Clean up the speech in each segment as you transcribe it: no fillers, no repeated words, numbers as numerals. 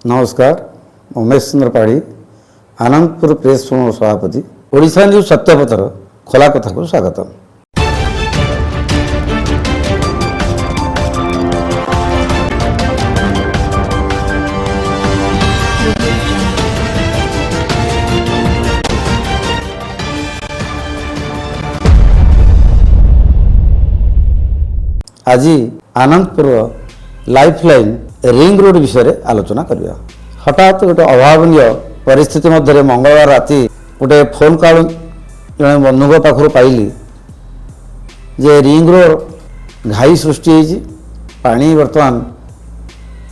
नमस्कार उमेश चंद्र पाढ़ी Anandpur press forum सभापति Odisha news सत्यपथर खोला कथा को स्वागत। आज आनंदपुर लाइफलाइन रिंग रोड विषय आलोचना करवा। हठात गोटे अभावनीय परिस्थिति मध्य मंगलवार राति गोटे फोन कॉल जड़े बंधु पाखु पाइली जे रिंग रोड घाई सृष्टि होती पानी बर्तमान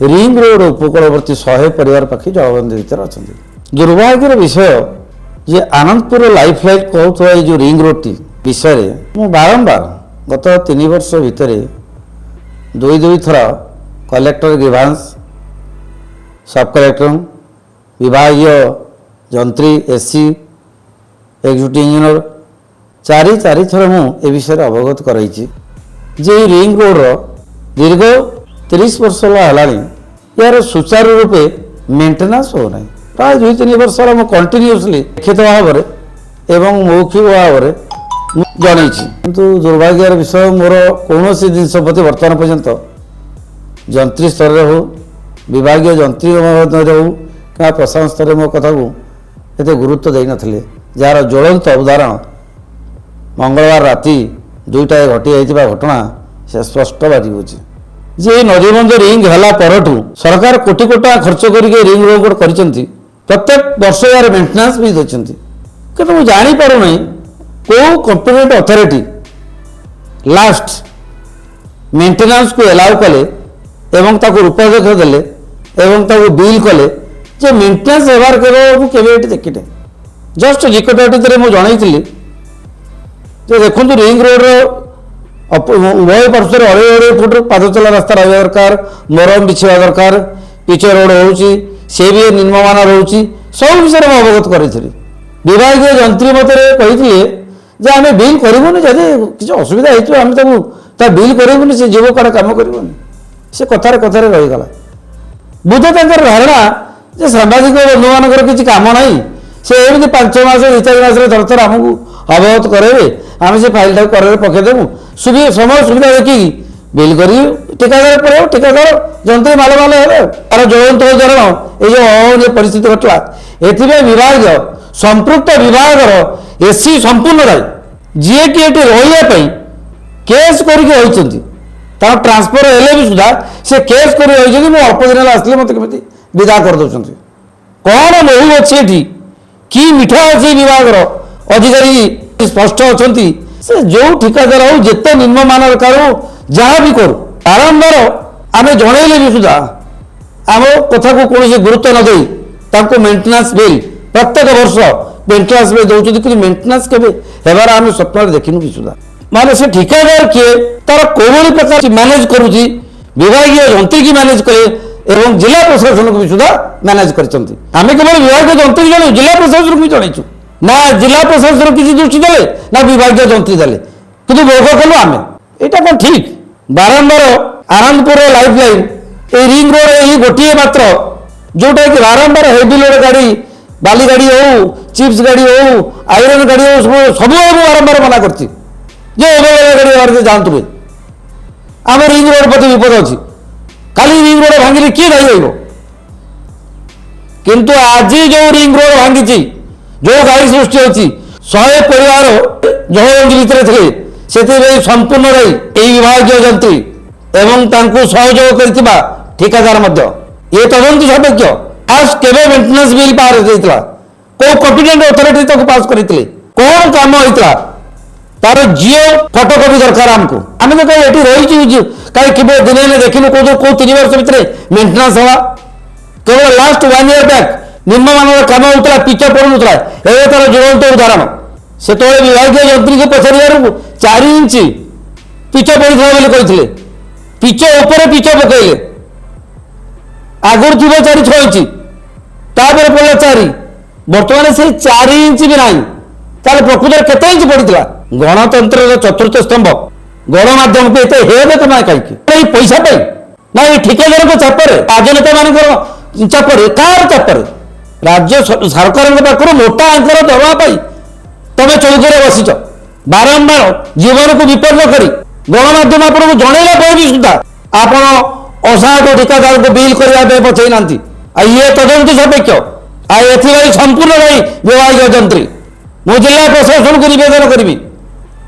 रिंग रोड उपकूलवर्ती 100 परिवार पाखी जलबंदी भर अच्छा। दुर्भाग्यर विषय जे आनंदपुर लाइफलाइन कहूँ जो रिंग रोड टी विषय में बारंबार गत 3 वर्ष भितर दुई थर कलेक्टर ग्रीवांस सब कलेक्टर विभागीय जंत्री एससी एक्जिक्यूटिव इंजीनियर चारि थर मुझे विषय अवगत कराई जे रिंग रोड दीर्घ 30 वर्ष यार सुचारू रूपे मेंटेनेंस होना प्राय 2-3 वर्ष कंटिन्यूअसली लिखित भाव एवं मौखिक भाव जन किंतु दुर्भाग्यर विषय मोर कौन जिनस प्रति बर्तमान पर्यंत जंत्री स्तर में हो विभागीय जंत्री हो क्या प्रशासन स्तर में मो कथा को एत गुरुत्व दे नथिले जार ज्वलंत उदाहरण मंगलवार राति 2टाए घटी घटना से स्पष्ट बाजी होची जे नदीबंध रिंग हला परठू सरकार कोटी कोटा खर्च करके रिंग रोड कर प्रत्येक वर्ष यार मेंटेनेंस भी देछंती कि तुम जानी पारो नहीं को कंपिटेंट अथॉरिटी लास्ट मेंटेनेंस को एलाउ कले एवं ताको रूपरेख देले एवं ताको बिल कले जे मेंटेनेंस व्यवहार केवे देखिटे जस्ट निकटवर्ती मुझे जनई देखु रिंग रोड उभय पार्श्व 2.5 फुट पाद चला रास्ता रहा दरकार मरम बिछा दरकार पिच रोड हो निम्नमान रोचे सब विषय में अवगत करी विभागीय जंत्री मत कही आम बिल करूनी जदि किसी असुविधा होता बिल करूनी से जीव कड़े कम करूनी से कथार कथार रहीगला बुध तर धारणा जे सांबादिक बंधु मान किसी कम ना से एमती 5 मास 2-4 मास थर थर आमको अवगत कराइए आम से फाइल टाक कर पकईदेमु समय सुविधा देखिकी बिल कर ठिकादार पड़े ठिकादार जंत्री माल माल है तार ज्वलंत उदाहरण ये परिस्थिति घटला एथि विभाग संपृक्त विभाग एससी संपूर्ण दायी जी कि रही केस करके ट्रांसफर हेले भी सुधा से केस कर अल्प दिन आसले मत केमी विदा कर दौरान कौन बहु अच्छी कि मिठा अच्छी विभाग अधिकारी स्पष्ट अच्छा से जो ठिकादार हो जिते निम्नमान करूँ जहाँ भी करूँ बारंबार आम जनइले भी सुधा आम कथा को कौन गुरुत्व न दे मेंटेनेंस बिल प्रत्येक वर्ष मेंटेनेंस बिल दौरान कि मेंटेनेंस के आम स्वप्न देखनु कि सुधा माने से ठिकादार किए तार कौन प्रकार मैनेज करुच्ची विभागीय जंत्री की मैनेज करे एवं जिला प्रशासन को भी सुधा मैनेज करमें केवल विभागीय जंत्री जन जिला प्रशासन को भी जनईचु ना जिला प्रशासन किसी दृष्टि दे ना विभागीय जंत्री देले कि भोग कलु आम यहाँ कौन ठीक बारंबार आनंदपुर लाइफलाइन ये रिंग रोड यही गोटे मात्र जोटा कि बारंबार हेवी लोड गाड़ी बाली गाड़ी हो चिप्स गाड़ी हो आयरन गाड़ी हो सब बारंबार मना कर गाड़ी जातु आम रिंग रोड प्रति विपद अच्छी खाली रिंग रोड भांगिले किए दायी रही किंतु आज जो रिंग रोड भांगी जो गाड़ी सृष्टि होती 100 परिवार जलबंदी भितर थे से संपूर्ण दायी यही विभागीय जंत्री एवं सहयोग कर ठिकादार ये तदंत सापेक्ष आज केवे मेंटेनेंस बिल पास होता कौ कॉम्पिटेंट अथॉरिटी पास करते कौन काम होता तार जियो फोटोकॉपी दरकार आमको आम तो कहीं ये रही कहीं केवल दिन देखिनु कौ 3 वर्ष भितर मेंटेनेंस हवा केवल लास्ट 1 ईयर बैक निम्नमान कम होता पिच पड़ूला ए तार ज्वलंत उदाहरण से विभागीय जंत्री को पचार 4 इंच पिच पड़ा कहते पिच उपर पिच पकईले आगुरी थी 4-6 इंच तापर पड़ा 4 बर्तमान से 4 इंच भी ना प्रकृत केते इंच पड़ा गणतंत्र चतुर्थ स्तंभ गणमाध्यम को ये हेद ना कहीं पैसा पाई ना ये ठिकादार को चापर राजनेता मान ଚାପରେ କାହାର ଚାପରେ ରାଜ୍ୟ ସରକାରଙ୍କ ପାଖରୁ ମୋଟା ଅଙ୍କର ଦରମା ପାଇ ତମେ ଚୌକିରେ ବସିଛ ବାରମ୍ବାର ଜୀବନକୁ ବିପନ୍ନ କରି ଗଣମାଧ୍ୟମ ଆପଣଙ୍କୁ ଜଣେଇଲା ପରେ ବି ସୁଦ୍ଧା ଆପଣ ଅସହାୟ ଠିକାଦାରଙ୍କୁ ବିଲ୍ କରିବା ପାଇଁ ପଛେଇ ନାହାନ୍ତି ଆଉ ଇଏ ତଦନ୍ତ ସାପେକ୍ଷ ଆଉ ଏଥିପାଇଁ ସମ୍ପୂର୍ଣ୍ଣ ଭାଇ ବିଭାଗୀୟ ଯନ୍ତ୍ରୀ ମୁଁ ଜିଲ୍ଲା ପ୍ରଶାସନକୁ ନିବେଦନ କରିବି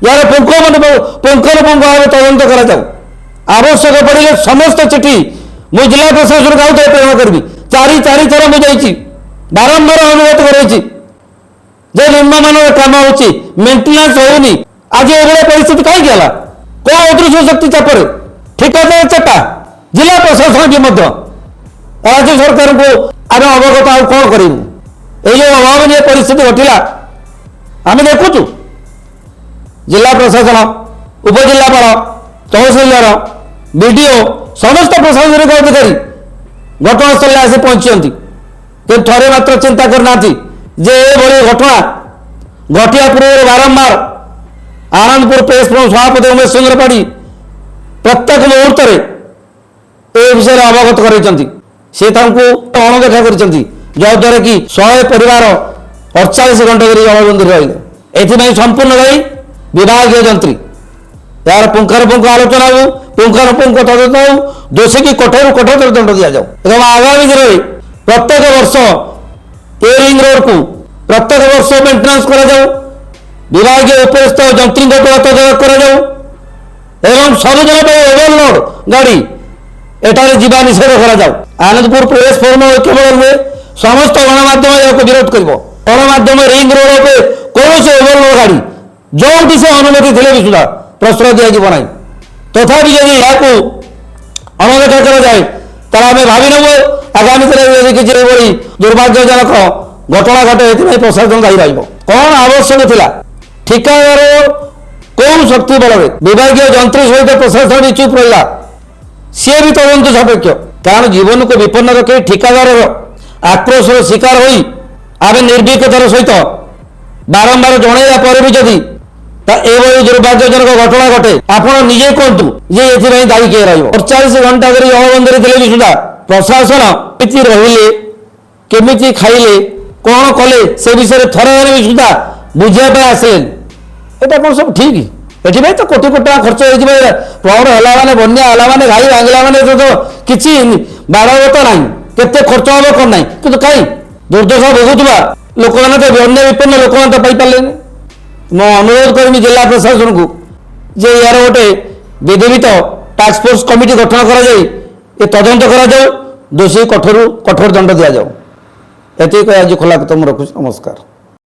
यार पुंखानुपुंख भाव तदंत कराଯାଉ आवश्यक पड़े समस्त चिठी मु जिला प्रशासन को आउे प्रेरण करी चारि थर मुझे बारंबार अनुरोध कर निम्नमान कम हो मेन्टेनान्स होनी आज ये परिस्थिति कहीं कौन अदृश्य शक्ति चापर ठिकादार चेपा जिला प्रशासन भी राज्य सरकार को आम अवगत आउ कौन करूँ ये अभावन परिस्थिति घटला आम देखुचु जिला प्रशासन उपजिलापाल तहसिलदार बीडीओ समस्त प्रशासनिक अधिकारी घटनास्थल आसी पहुंची कि थरे मात्र चिंता करना जे ये घटना घटिया पूर्व बारंबार आनंदपुर प्रेस क्लब सभापति उमेश चंद्र पाढ़ी प्रत्येक मुहूर्त विषय अवगत कर अणदेखा करद्वारा कि 100 परिवार 48 घंटा जलबंदी रही ए संपूर्ण भाई विभागीय जंत्री यार पुंखानुपुंख आलोचना हो पुंखानुपुंख तदंत हो दोषी की कठोर कठोर दंड दि जाऊ एवं आगामी दिन में प्रत्येक वर्ष ए रिंग रोड को प्रत्येक वर्ष मेन्टेनान्स कर विभागीय उपरिस्थ जंत्री तदारख कर सबुदिन ओवरलोड गाड़ी एठारे जीवा निषेध कर आनंदपुर प्रेस फोरम केवल नुहे समस्त गणमाध्यम या विरोध कर गणमाध्यम रिंग रोड पे कौन ओवरलोड गाड़ी जो से अनुमति थे भी सुधा प्रश्रय दिज्व ना तथा जब यहाँ अणदेखा कराए आम भावी नबू आगामी दिन किसी दुर्भाग्यजनक घटना घटे ये प्रशासन दायी रौन आवश्यक था ठिकादार कौन शक्ति बल विभागीय जंत्री सहित प्रशासन भी चुप रहा सी भी तदंत सापेक्ष कारण जीवन को विपन्न रखे ठिकादार आक्रोश शिकार हो आम निर्भीकतार सहित बारंबार जनइला पर भी जदि दुर्भाग्यजनक घटना घटे आपण निजे कहतु जे ये दायी किए रही 48 घंटा कर जलबंदी थे भी सुधा प्रशासन केमी रहिले केमी खाइले कौन कले से विषय थर भी सुधा बुझापी आसे यहाँ कौन सब ठीक ये तो कोटी कोटी टका खर्च हो प्रौढ़ है मैंने बन्या है मैंने घाई भांगला मैंने तो किसी बाड़गत ना के खर्च हम कौन ना कि कहीं दुर्दशा भोगुवा लोक मैंने तो बन्या विपन्न लोक मैंने तो पाइपारे मो अनुरोध करमी जिला प्रशासन को जे यार गोटे विधिवित टास्क फोर्स कमिटी गठन कर तदंत कर दोषी कठोर कठोर दंड दि जाऊ ये आज खोला कदम रखुच नमस्कार।